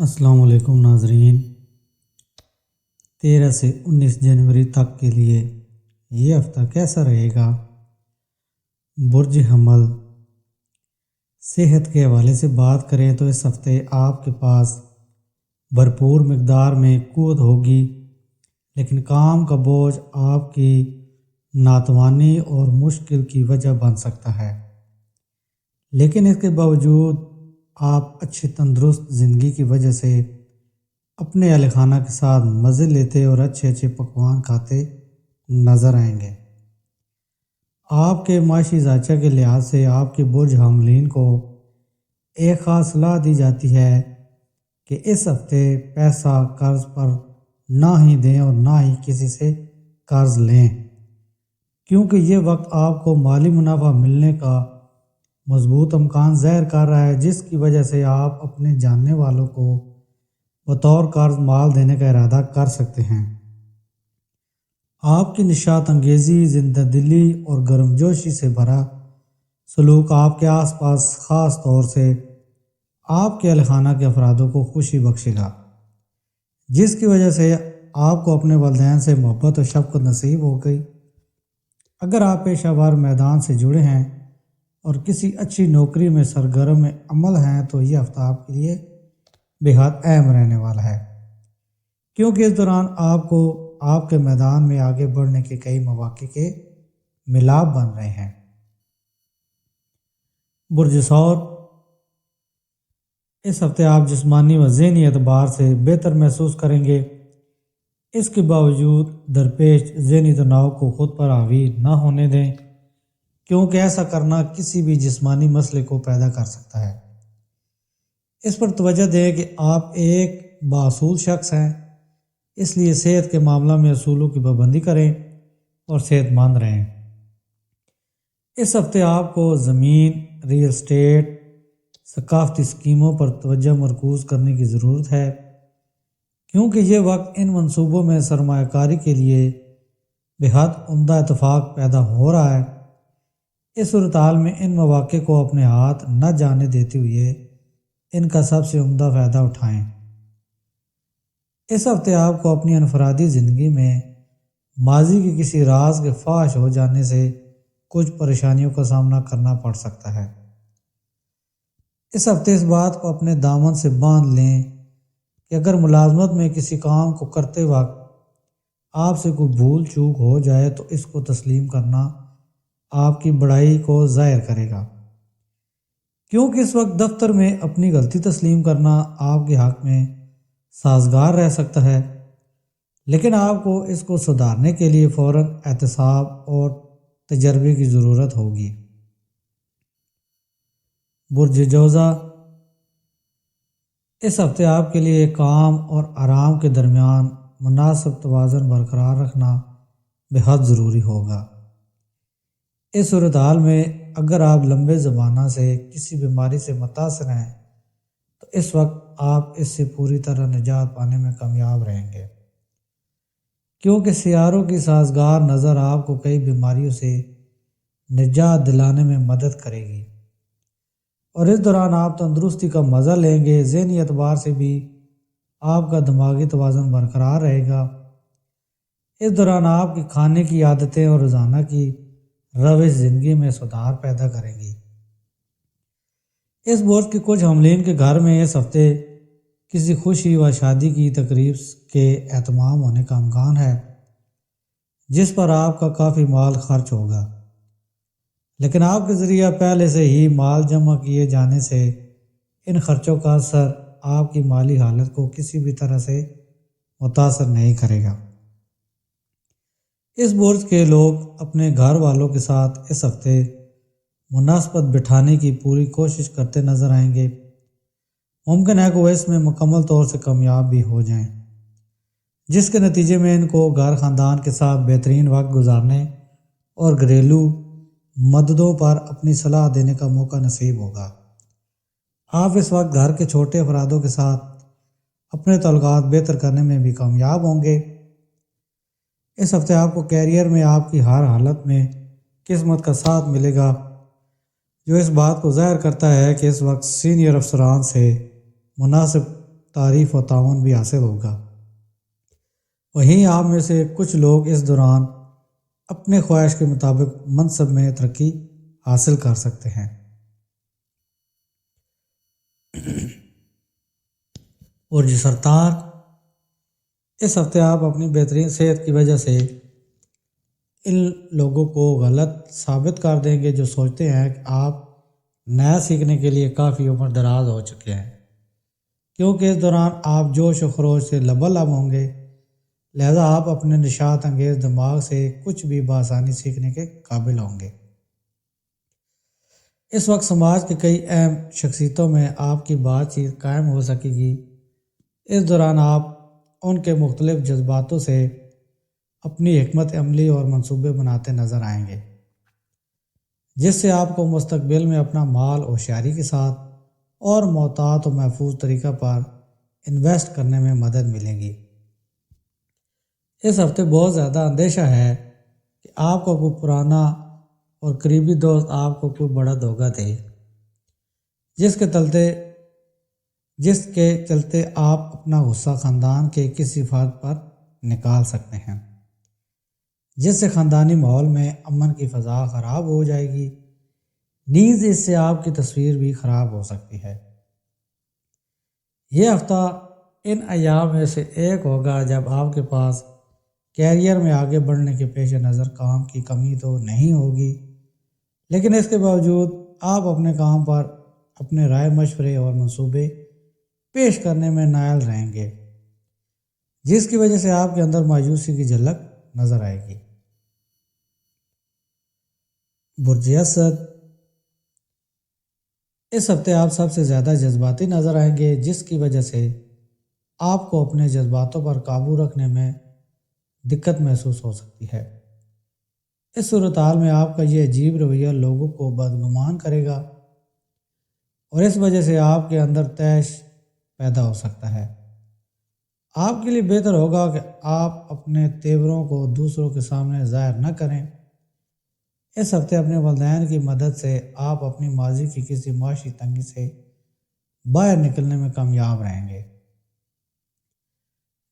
السلام علیکم ناظرین۔ 13 سے 19 جنوری تک کے لیے یہ ہفتہ کیسا رہے گا؟ برج حمل صحت کے حوالے سے بات کریں تو اس ہفتے آپ کے پاس بھرپور مقدار میں قوت ہوگی، لیکن کام کا بوجھ آپ کی ناتوانی اور مشکل کی وجہ بن سکتا ہے۔ لیکن اس کے باوجود آپ اچھی تندرست زندگی کی وجہ سے اپنے اہل خانہ کے ساتھ مزے لیتے اور اچھے پکوان کھاتے نظر آئیں گے۔ آپ کے معاشی ذائچہ کے لحاظ سے آپ کے برج حاملین کو ایک خاص صلاح دی جاتی ہے کہ اس ہفتے پیسہ قرض پر نہ ہی دیں اور نہ ہی کسی سے قرض لیں، کیونکہ یہ وقت آپ کو مالی منافع ملنے کا مضبوط امکان ظاہر کر رہا ہے، جس کی وجہ سے آپ اپنے جاننے والوں کو بطور قرض مال دینے کا ارادہ کر سکتے ہیں۔ آپ کی نشاط انگیزی، زندہ دلی اور گرمجوشی سے بھرا سلوک آپ کے آس پاس خاص طور سے آپ کے اہل خانہ کے افرادوں کو خوشی بخشے گا، جس کی وجہ سے آپ کو اپنے والدین سے محبت اور شفقت نصیب ہو گئی۔ اگر آپ پیشہ ور میدان سے جڑے ہیں اور کسی اچھی نوکری میں سرگرم عمل ہیں تو یہ ہفتہ آپ کے لیے بے حد اہم رہنے والا ہے، کیونکہ اس دوران آپ کو آپ کے میدان میں آگے بڑھنے کے کئی مواقع کے ملاب بن رہے ہیں۔ برج ثور اس ہفتے آپ جسمانی و ذہنی اعتبار سے بہتر محسوس کریں گے۔ اس کے باوجود درپیش ذہنی تناؤ کو خود پر حاوی نہ ہونے دیں، کیونکہ ایسا کرنا کسی بھی جسمانی مسئلے کو پیدا کر سکتا ہے۔ اس پر توجہ دیں کہ آپ ایک باصول شخص ہیں، اس لیے صحت کے معاملہ میں اصولوں کی پابندی کریں اور صحت مند رہیں۔ اس ہفتے آپ کو زمین، ریل اسٹیٹ، ثقافتی اسکیموں پر توجہ مرکوز کرنے کی ضرورت ہے، کیونکہ یہ وقت ان منصوبوں میں سرمایہ کاری کے لیے بے حد عمدہ اتفاق پیدا ہو رہا ہے۔ اس صورتحال میں ان مواقع کو اپنے ہاتھ نہ جانے دیتے ہوئے ان کا سب سے عمدہ فائدہ اٹھائیں۔ اس ہفتے آپ کو اپنی انفرادی زندگی میں ماضی کے کسی راز کے فاش ہو جانے سے کچھ پریشانیوں کا سامنا کرنا پڑ سکتا ہے۔ اس ہفتے اس بات کو اپنے دامن سے باندھ لیں کہ اگر ملازمت میں کسی کام کو کرتے وقت آپ سے کوئی بھول چوک ہو جائے تو اس کو تسلیم کرنا آپ کی بڑائی کو ظاہر کرے گا، کیونکہ اس وقت دفتر میں اپنی غلطی تسلیم کرنا آپ کے حق میں سازگار رہ سکتا ہے، لیکن آپ کو اس کو سدھارنے کے لیے فوراً احتساب اور تجربے کی ضرورت ہوگی۔ برج جوزا اس ہفتے آپ کے لیے کام اور آرام کے درمیان مناسب توازن برقرار رکھنا بے حد ضروری ہوگا۔ اس صورتحال میں اگر آپ لمبے زمانہ سے کسی بیماری سے متاثر ہیں تو اس وقت آپ اس سے پوری طرح نجات پانے میں کامیاب رہیں گے، کیونکہ سیاروں کی سازگار نظر آپ کو کئی بیماریوں سے نجات دلانے میں مدد کرے گی، اور اس دوران آپ تندرستی کا مزہ لیں گے۔ ذہنی اعتبار سے بھی آپ کا دماغی توازن برقرار رہے گا۔ اس دوران آپ کی کھانے کی عادتیں اور روزانہ کی روش زندگی میں سدھار پیدا کریں گی۔ اس برج کے کچھ حاملین کے گھر میں اس ہفتے کسی خوشی و شادی کی تقریب کے اہتمام ہونے کا امکان ہے، جس پر آپ کا کافی مال خرچ ہوگا، لیکن آپ کے ذریعہ پہلے سے ہی مال جمع کیے جانے سے ان خرچوں کا اثر آپ کی مالی حالت کو کسی بھی طرح سے متاثر نہیں کرے گا۔ اس برج کے لوگ اپنے گھر والوں کے ساتھ اس ہفتے مناسبت بٹھانے کی پوری کوشش کرتے نظر آئیں گے۔ ممکن ہے کہ وہ اس میں مکمل طور سے کامیاب بھی ہو جائیں، جس کے نتیجے میں ان کو گھر خاندان کے ساتھ بہترین وقت گزارنے اور گھریلو مددوں پر اپنی صلاح دینے کا موقع نصیب ہوگا۔ آپ اس وقت گھر کے چھوٹے افرادوں کے ساتھ اپنے تعلقات بہتر کرنے میں بھی کامیاب ہوں گے۔ اس ہفتے آپ کو کیریئر میں آپ کی ہر حالت میں قسمت کا ساتھ ملے گا، جو اس بات کو ظاہر کرتا ہے کہ اس وقت سینئر افسران سے مناسب تعریف و تعاون بھی حاصل ہوگا۔ وہیں آپ میں سے کچھ لوگ اس دوران اپنے خواہش کے مطابق منصب میں ترقی حاصل کر سکتے ہیں۔ برج سرطان، اس ہفتے آپ اپنی بہترین صحت کی وجہ سے ان لوگوں کو غلط ثابت کر دیں گے جو سوچتے ہیں کہ آپ نیا سیکھنے کے لیے کافی عمر دراز ہو چکے ہیں، کیونکہ اس دوران آپ جوش و خروش سے لبالب ہوں گے، لہذا آپ اپنے نشاط انگیز دماغ سے کچھ بھی بآسانی سیکھنے کے قابل ہوں گے۔ اس وقت سماج کے کئی اہم شخصیتوں میں آپ کی بات چیت قائم ہو سکے گی۔ اس دوران آپ ان کے مختلف جذباتوں سے اپنی حکمت عملی اور منصوبے بناتے نظر آئیں گے، جس سے آپ کو مستقبل میں اپنا مال ہوشیاری کے ساتھ اور محتاط و محفوظ طریقہ پر انویسٹ کرنے میں مدد ملے گی۔ اس ہفتے بہت زیادہ اندیشہ ہے کہ آپ کو کوئی پرانا اور قریبی دوست آپ کو کوئی بڑا دھوکہ دے، جس کے چلتے آپ اپنا غصہ خاندان کے کسی فرد پر نکال سکتے ہیں، جس سے خاندانی ماحول میں امن کی فضا خراب ہو جائے گی۔ نیز اس سے آپ کی تصویر بھی خراب ہو سکتی ہے۔ یہ ہفتہ ان ایام میں سے ایک ہوگا جب آپ کے پاس کیریئر میں آگے بڑھنے کے پیش نظر کام کی کمی تو نہیں ہوگی، لیکن اس کے باوجود آپ اپنے کام پر اپنے رائے مشورے اور منصوبے پیش کرنے میں نائل رہیں گے، جس کی وجہ سے آپ کے اندر مایوسی کی جھلک نظر آئے گی۔ برج اسد، اس ہفتے آپ سب سے زیادہ جذباتی نظر آئیں گے، جس کی وجہ سے آپ کو اپنے جذباتوں پر قابو رکھنے میں دقت محسوس ہو سکتی ہے۔ اس صورتحال میں آپ کا یہ عجیب رویہ لوگوں کو بدگمان کرے گا اور اس وجہ سے آپ کے اندر طیش پیدا ہو سکتا ہے۔ آپ کے لیے بہتر ہوگا کہ آپ اپنے تیوروں کو دوسروں کے سامنے ظاہر نہ کریں۔ اس ہفتے اپنے والدین کی مدد سے آپ اپنی ماضی کی کسی معاشی تنگی سے باہر نکلنے میں کامیاب رہیں گے،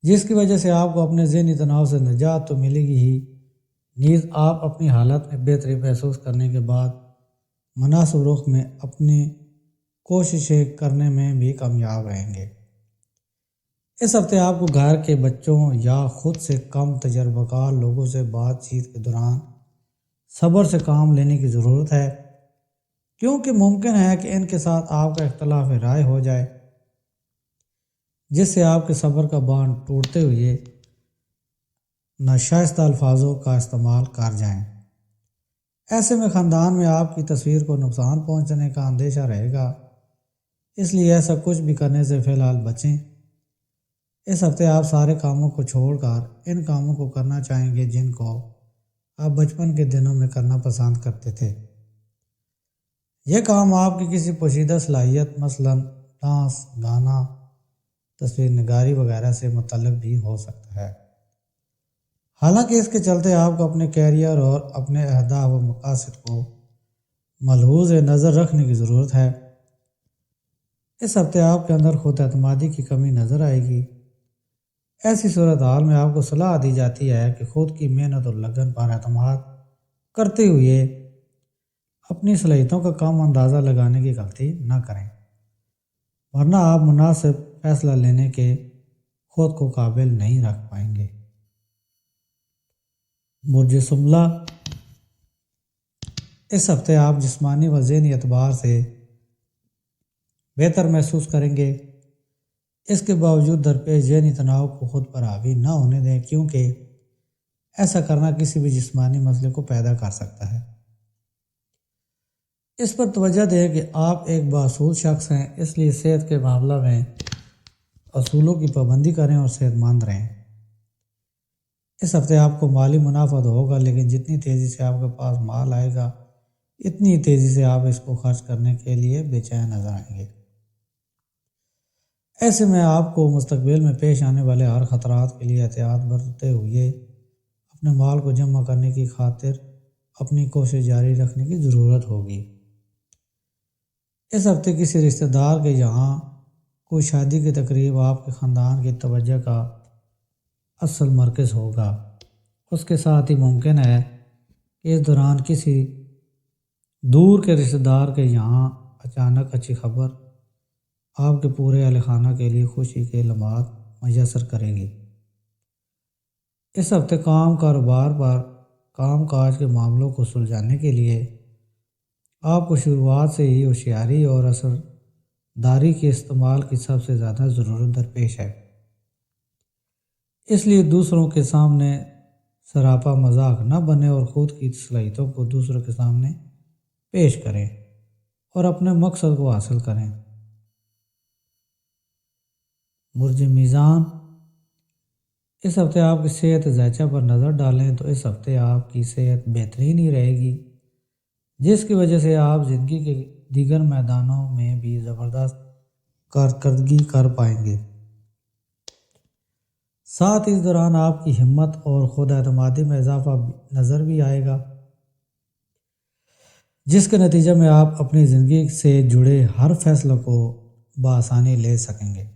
جس کی وجہ سے آپ کو اپنے ذہنی تناؤ سے نجات تو ملے گی ہی، نیز آپ اپنی حالت میں بہتری محسوس کرنے کے بعد مناسب رخ میں اپنی کوششیں کرنے میں بھی کامیاب رہیں گے۔ اس ہفتے آپ کو گھر کے بچوں یا خود سے کم تجربہ کار لوگوں سے بات چیت کے دوران صبر سے کام لینے کی ضرورت ہے، کیونکہ ممکن ہے کہ ان کے ساتھ آپ کا اختلاف رائے ہو جائے، جس سے آپ کے صبر کا باندھ ٹوٹتے ہوئے ناشائستہ الفاظوں کا استعمال کر جائیں۔ ایسے میں خاندان میں آپ کی تصویر کو نقصان پہنچنے کا اندیشہ رہے گا، اس لیے ایسا کچھ بھی کرنے سے فی الحال بچیں۔ اس ہفتے آپ سارے کاموں کو چھوڑ کر ان کاموں کو کرنا چاہیں گے جن کو آپ بچپن کے دنوں میں کرنا پسند کرتے تھے۔ یہ کام آپ کی کسی پوشیدہ صلاحیت مثلاً ڈانس، گانا، تصویر نگاری وغیرہ سے متعلق بھی ہو سکتا ہے۔ حالانکہ اس کے چلتے آپ کو اپنے کیریئر اور اپنے اہداف و مقاصد کو ملحوظ نظر رکھنے کی ضرورت ہے۔ اس ہفتے آپ کے اندر خود اعتمادی کی کمی نظر آئے گی۔ ایسی صورتحال میں آپ کو صلاح دی جاتی ہے کہ خود کی محنت اور لگن پر اعتماد کرتے ہوئے اپنی صلاحیتوں کا کم اندازہ لگانے کی غلطی نہ کریں، ورنہ آپ مناسب فیصلہ لینے کے خود کو قابل نہیں رکھ پائیں گے۔ برج سنبلہ، اس ہفتے آپ جسمانی و ذہنی اعتبار سے بہتر محسوس کریں گے۔ اس کے باوجود درپیش ذہنی تناؤ کو خود پر حاوی نہ ہونے دیں، کیونکہ ایسا کرنا کسی بھی جسمانی مسئلے کو پیدا کر سکتا ہے۔ اس پر توجہ دیں کہ آپ ایک بااصول شخص ہیں، اس لیے صحت کے معاملہ میں اصولوں کی پابندی کریں اور صحت مند رہیں۔ اس ہفتے آپ کو مالی منافع تو ہوگا، لیکن جتنی تیزی سے آپ کے پاس مال آئے گا اتنی تیزی سے آپ اس کو خرچ کرنے کے لیے بے چین نظر آئیں گے۔ ایسے میں آپ کو مستقبل میں پیش آنے والے ہر خطرات کے لیے احتیاط برتتے ہوئے اپنے مال کو جمع کرنے کی خاطر اپنی کوشش جاری رکھنے کی ضرورت ہوگی۔ اس ہفتے کسی رشتہ دار کے یہاں کوئی شادی کی تقریب آپ کے خاندان کی توجہ کا اصل مرکز ہوگا۔ اس کے ساتھ ہی ممکن ہے کہ اس دوران کسی دور کے رشتہ دار کے یہاں اچانک اچھی خبر آپ کے پورے اہل خانہ کے لیے خوشی کے لمحات میسر کرے گی۔ اس ہفتے کاروبار پر کام کاج کے معاملوں کو سلجھانے کے لیے آپ کو شروعات سے ہی ہوشیاری اور اثرداری کے استعمال کی سب سے زیادہ ضرورت درپیش ہے۔ اس لیے دوسروں کے سامنے سراپا مذاق نہ بنے اور خود کی صلاحیتوں کو دوسروں کے سامنے پیش کریں اور اپنے مقصد کو حاصل کریں۔ برج میزان، اس ہفتے آپ کی صحت ذائچہ پر نظر ڈالیں تو اس ہفتے آپ کی صحت بہترین ہی رہے گی، جس کی وجہ سے آپ زندگی کے دیگر میدانوں میں بھی زبردست کارکردگی کر پائیں گے۔ ساتھ اس دوران آپ کی ہمت اور خود اعتمادی میں اضافہ نظر بھی آئے گا، جس کے نتیجے میں آپ اپنی زندگی سے جڑے ہر فیصلے کو بآسانی لے سکیں گے،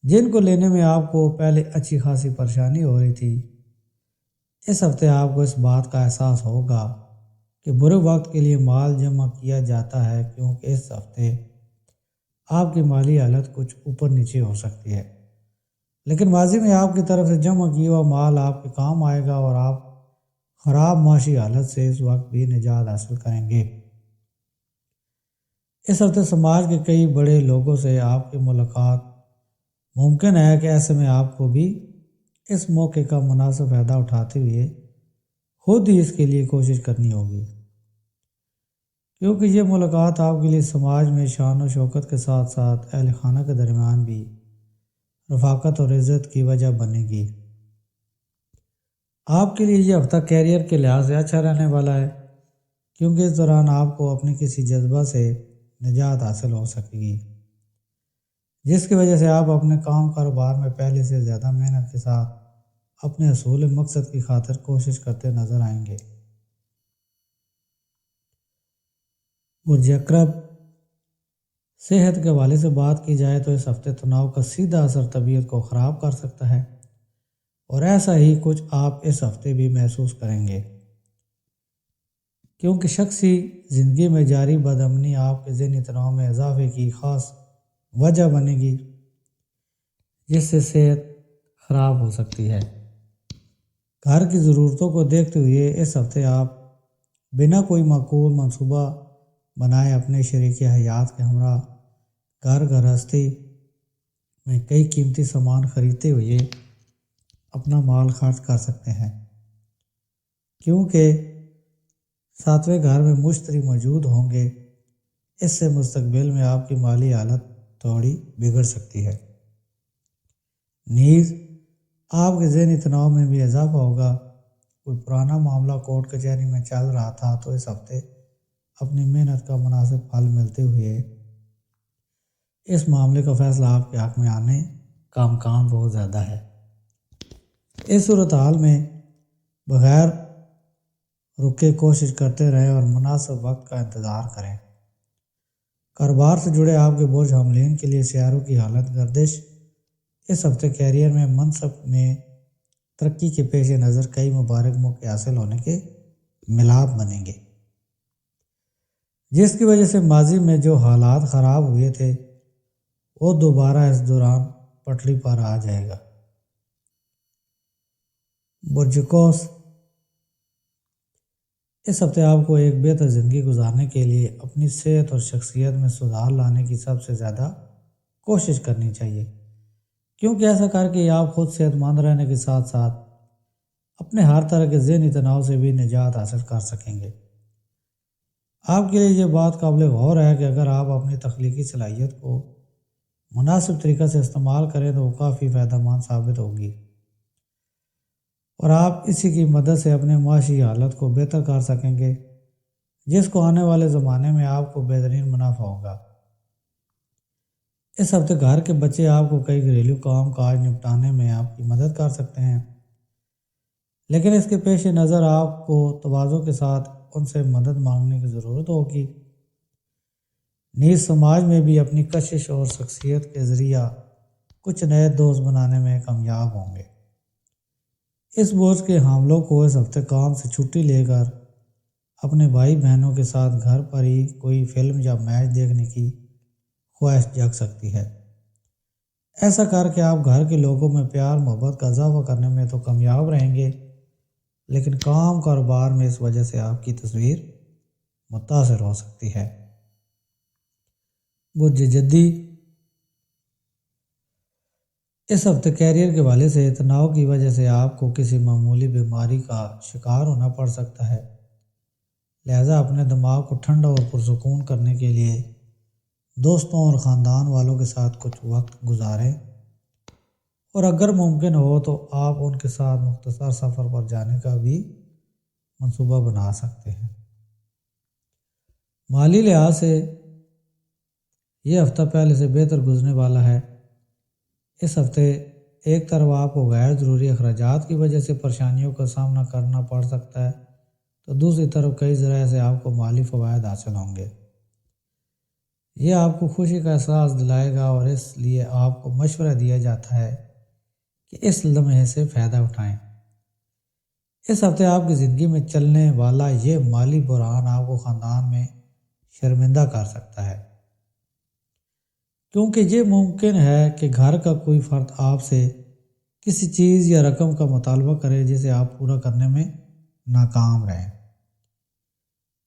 جن کو لینے میں آپ کو پہلے اچھی خاصی پریشانی ہو رہی تھی۔ اس ہفتے آپ کو اس بات کا احساس ہوگا کہ برے وقت کے لیے مال جمع کیا جاتا ہے، کیونکہ اس ہفتے آپ کی مالی حالت کچھ اوپر نیچے ہو سکتی ہے، لیکن ماضی میں آپ کی طرف سے جمع کیا ہوا مال آپ کے کام آئے گا اور آپ خراب معاشی حالت سے اس وقت بھی نجات حاصل کریں گے۔ اس ہفتے سماج کے کئی بڑے لوگوں سے آپ کی ملاقات ممکن ہے کہ ایسے میں آپ کو بھی اس موقع کا مناسب فائدہ اٹھاتے ہوئے خود ہی اس کے لیے کوشش کرنی ہوگی، کیونکہ یہ ملاقات آپ کے لیے سماج میں شان و شوکت کے ساتھ ساتھ اہل خانہ کے درمیان بھی رفاقت اور عزت کی وجہ بنے گی۔ آپ کے لیے یہ ہفتہ کیریئر کے لحاظ سے اچھا رہنے والا ہے، کیونکہ اس دوران آپ کو اپنے کسی جذبہ سے نجات حاصل ہو سکے گی، جس کی وجہ سے آپ اپنے کاروبار میں پہلے سے زیادہ محنت کے ساتھ اپنے حصول مقصد کی خاطر کوشش کرتے نظر آئیں گے۔ برج عقرب، صحت کے حوالے سے بات کی جائے تو اس ہفتے تناؤ کا سیدھا اثر طبیعت کو خراب کر سکتا ہے، اور ایسا ہی کچھ آپ اس ہفتے بھی محسوس کریں گے، کیونکہ شخصی زندگی میں جاری بدامنی آپ کے ذہنی تناؤ میں اضافے کی خاص وجہ بنے گی، جس سے صحت خراب ہو سکتی ہے۔ گھر کی ضرورتوں کو دیکھتے ہوئے اس ہفتے آپ بنا کوئی معقول منصوبہ بنائے اپنے شریک حیات کے ہمراہ گھر گرہستی میں کئی قیمتی سامان خریدتے ہوئے اپنا مال خرچ کر سکتے ہیں، کیونکہ ساتویں گھر میں مشتری موجود ہوں گے۔ اس سے مستقبل میں آپ کی مالی حالت تھوڑی بگڑ سکتی ہے۔ نیز آپ کے ذہنی تناؤ میں بھی اضافہ ہوگا۔ کوئی پرانا معاملہ کورٹ کچہری میں چل رہا تھا تو اس ہفتے اپنی محنت کا مناسب پھل ملتے ہوئے اس معاملے کا فیصلہ آپ کے حق میں آنے کا امکان بہت زیادہ ہے۔ اس صورتحال میں بغیر رکے کوشش کرتے رہیں اور مناسب وقت کا انتظار کریں۔ کاروبار سے جڑے آپ کے برج حاملین کے لیے سیاروں کی حالت گردش اس ہفتے کیریئر میں منصب میں ترقی کے پیش نظر کئی مبارک موقع حاصل ہونے کے ملاب بنیں گے، جس کی وجہ سے ماضی میں جو حالات خراب ہوئے تھے وہ دوبارہ اس دوران پٹری پر آ جائے گا۔ برج قوس، اس ہفتے آپ کو ایک بہتر زندگی گزارنے کے لیے اپنی صحت اور شخصیت میں سدھار لانے کی سب سے زیادہ کوشش کرنی چاہیے، کیونکہ ایسا کر کے آپ خود صحت مند رہنے کے ساتھ ساتھ اپنے ہر طرح کے ذہنی تناؤ سے بھی نجات حاصل کر سکیں گے۔ آپ کے لیے یہ بات قابل غور ہے کہ اگر آپ اپنی تخلیقی صلاحیت کو مناسب طریقہ سے استعمال کریں تو وہ کافی فائدہ مند ثابت ہوگی، اور آپ اسی کی مدد سے اپنے معاشی حالت کو بہتر کر سکیں گے، جس کو آنے والے زمانے میں آپ کو بہترین منافع ہوگا۔ اس ہفتے گھر کے بچے آپ کو کئی گھریلو کام کاج نپٹانے میں آپ کی مدد کر سکتے ہیں، لیکن اس کے پیش نظر آپ کو تواضع کے ساتھ ان سے مدد مانگنے کی ضرورت ہوگی، نیز سماج میں بھی اپنی کشش اور شخصیت کے ذریعہ کچھ نئے دوست بنانے میں کامیاب ہوں گے۔ اس بوجھ کے حاملوں کو اس ہفتے کام سے چھٹی لے کر اپنے بھائی بہنوں کے ساتھ گھر پر ہی کوئی فلم یا میچ دیکھنے کی خواہش جگ سکتی ہے۔ ایسا کر کے آپ گھر کے لوگوں میں پیار محبت کا اضافہ کرنے میں تو کامیاب رہیں گے، لیکن کام کاروبار میں اس وجہ سے آپ کی تصویر متاثر ہو سکتی ہے۔ برج جدی، اس ہفتے کیریئر کے حوالے سے تناؤ کی وجہ سے آپ کو کسی معمولی بیماری کا شکار ہونا پڑ سکتا ہے، لہذا اپنے دماغ کو ٹھنڈا اور پرسکون کرنے کے لیے دوستوں اور خاندان والوں کے ساتھ کچھ وقت گزاریں، اور اگر ممکن ہو تو آپ ان کے ساتھ مختصر سفر پر جانے کا بھی منصوبہ بنا سکتے ہیں۔ مالی لحاظ سے یہ ہفتہ پہلے سے بہتر گزرنے والا ہے۔ اس ہفتے ایک طرف آپ کو غیر ضروری اخراجات کی وجہ سے پریشانیوں کا سامنا کرنا پڑ سکتا ہے، تو دوسری طرف کئی ذرائع سے آپ کو مالی فوائد حاصل ہوں گے۔ یہ آپ کو خوشی کا احساس دلائے گا، اور اس لیے آپ کو مشورہ دیا جاتا ہے کہ اس لمحے سے فائدہ اٹھائیں۔ اس ہفتے آپ کی زندگی میں چلنے والا یہ مالی بحران آپ کو خاندان میں شرمندہ کر سکتا ہے، کیونکہ یہ ممکن ہے کہ گھر کا کوئی فرد آپ سے کسی چیز یا رقم کا مطالبہ کرے جسے آپ پورا کرنے میں ناکام رہیں۔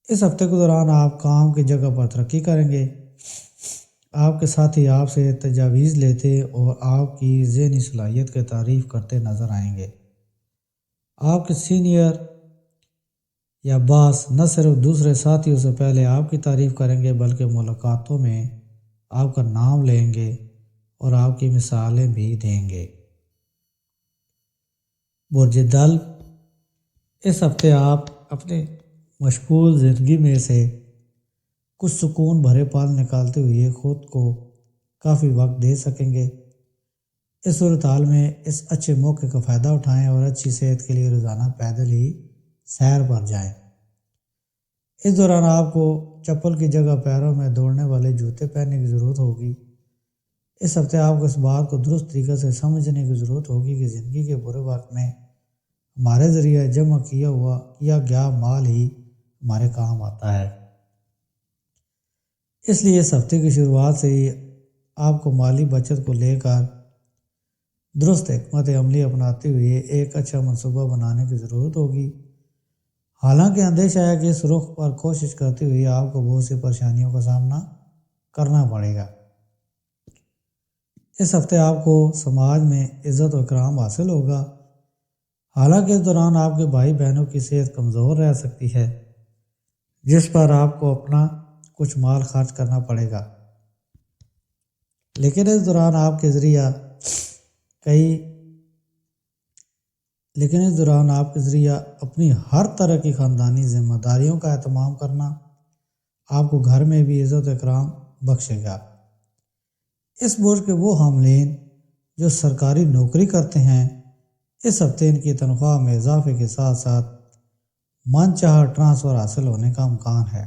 اس ہفتے کے دوران آپ کام کی جگہ پر ترقی کریں گے، آپ کے ساتھی آپ سے تجاویز لیتے اور آپ کی ذہنی صلاحیت کی تعریف کرتے نظر آئیں گے۔ آپ کے سینئر یا باس نہ صرف دوسرے ساتھیوں سے پہلے آپ کی تعریف کریں گے بلکہ ملاقاتوں میں آپ کا نام لیں گے اور آپ کی مثالیں بھی دیں گے۔ برج دل، اس ہفتے آپ اپنے مشغول زندگی میں سے کچھ سکون بھرے پل نکالتے ہوئے خود کو کافی وقت دے سکیں گے۔ اس صورتحال میں اس اچھے موقع کا فائدہ اٹھائیں اور اچھی صحت کے لیے روزانہ پیدل ہی سیر پر جائیں۔ اس دوران آپ کو چپل کی جگہ پیروں میں دوڑنے والے جوتے پہننے کی ضرورت ہوگی۔ اس ہفتے آپ کو اس بات کو درست طریقے سے سمجھنے کی ضرورت ہوگی کہ زندگی کے برے وقت میں ہمارے ذریعہ جمع کیا گیا مال ہی ہمارے کام آتا ہے۔ اس لیے اس ہفتے کی شروعات سے ہی آپ کو مالی بچت کو لے کر درست حکمت عملی اپناتے ہوئے ایک اچھا منصوبہ بنانے کی ضرورت ہوگی۔ حالانکہ اندیشہ ہے کہ اس رخ پر کوشش کرتے ہوئے آپ کو بہت سی پریشانیوں کا سامنا کرنا پڑے گا۔ اس ہفتے آپ کو سماج میں عزت و اکرام حاصل ہوگا، حالانکہ اس دوران آپ کے بھائی بہنوں کی صحت کمزور رہ سکتی ہے، جس پر آپ کو اپنا کچھ مال خرچ کرنا پڑے گا، لیکن اس دوران آپ کے ذریعہ اپنی ہر طرح کی خاندانی ذمہ داریوں کا اہتمام کرنا آپ کو گھر میں بھی عزت و اکرام بخشے گا۔ اس بوجھ کے وہ حاملین جو سرکاری نوکری کرتے ہیں، اس ہفتے ان کی تنخواہ میں اضافے کے ساتھ ساتھ من چاہا ٹرانسفر حاصل ہونے کا امکان ہے۔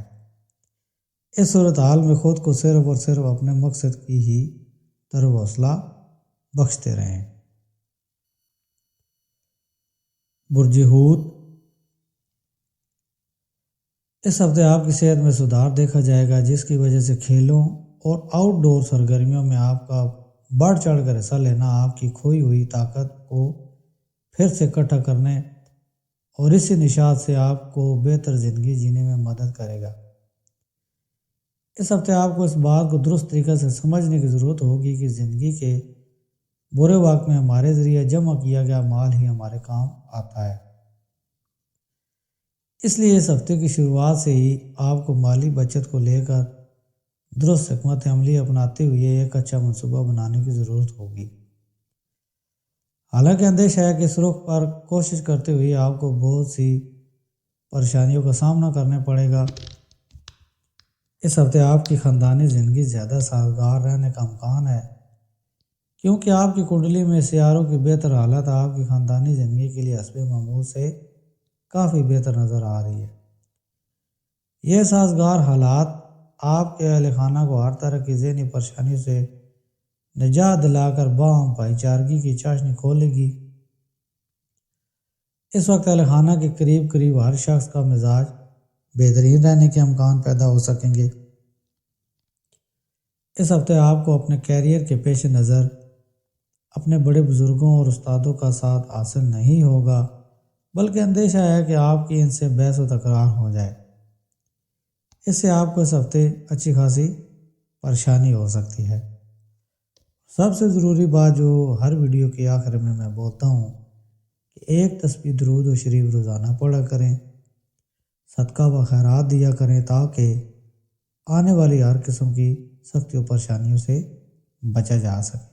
اس صورتحال میں خود کو صرف اور صرف اپنے مقصد کی ہی طرف حوصلہ بخشتے رہیں۔ برج حوت، اس ہفتے آپ کی صحت میں سدھار دیکھا جائے گا، جس کی وجہ سے کھیلوں اور آؤٹ ڈور سرگرمیوں میں آپ کا بڑھ چڑھ کر حصہ لینا آپ کی کھوئی ہوئی طاقت کو پھر سے اکٹھا کرنے اور اسی نشاط سے آپ کو بہتر زندگی جینے میں مدد کرے گا۔ اس ہفتے آپ کو اس بات کو درست طریقے سے سمجھنے کی ضرورت ہوگی کہ زندگی کے برے وقت میں ہمارے ذریعہ جمع کیا گیا مال ہی ہمارے کام آتا ہے۔ اس لیے اس ہفتے کی شروعات سے ہی آپ کو مالی بچت کو لے کر درست حکمت عملی اپناتے ہوئے ایک اچھا منصوبہ بنانے کی ضرورت ہوگی۔ حالانکہ اندیشہ ہے کہ اس رخ پر کوشش کرتے ہوئے آپ کو بہت سی پریشانیوں کا سامنا کرنا پڑے گا۔ اس ہفتے آپ کی خاندانی زندگی زیادہ سازگار رہنے کا امکان ہے، کیونکہ آپ کی کنڈلی میں سیاروں کی بہتر حالت آپ کی خاندانی زندگی کے لیے حسب معمول سے کافی بہتر نظر آ رہی ہے۔ یہ سازگار حالات آپ کے اہل خانہ کو ہر طرح کی ذہنی پریشانی سے نجات دلا کر باہم بھائی چارگی کی چاشنی کھولے گی۔ اس وقت اہل خانہ کے قریب ہر شخص کا مزاج بہترین رہنے کے امکان پیدا ہو سکیں گے۔ اس ہفتے آپ کو اپنے کیریئر کے پیش نظر اپنے بڑے بزرگوں اور استادوں کا ساتھ حاصل نہیں ہوگا، بلکہ اندیشہ ہے کہ آپ کی ان سے بحث و تکرار ہو جائے۔ اس سے آپ کو اس ہفتے اچھی خاصی پریشانی ہو سکتی ہے۔ سب سے ضروری بات جو ہر ویڈیو کے آخر میں بولتا ہوں کہ ایک تسبیح درود و شریف روزانہ پڑھا کریں، صدقہ و خیرات دیا کریں تاکہ آنے والی ہر قسم کی سختی و پریشانیوں سے بچا جا سکے۔